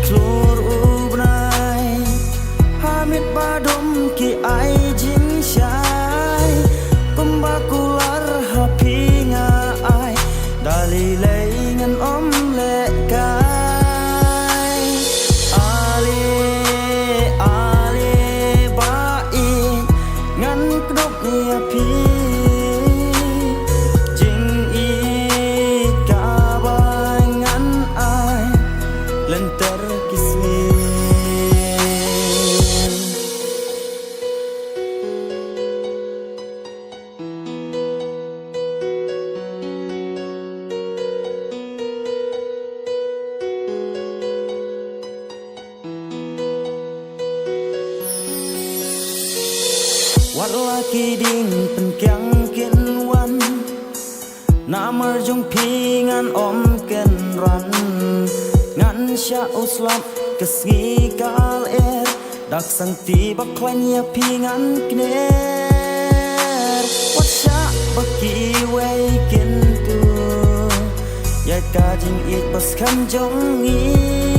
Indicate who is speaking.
Speaker 1: klur ubnai Hamid badum ki ai jin syai Pembakular hapinga ai Dalilai ngan om lekai Ali Ali bai ngan kedok ni api Jing i kabai ngan ai Lenter kismin Wat laki ding pen kyang kin wan Namar jong pingan om ken ran Ngan sya uslap kesngi kal Dak sang tiba klanya pingan kner Wat sya baki wei kin tu Ya kajing it pas kan jong i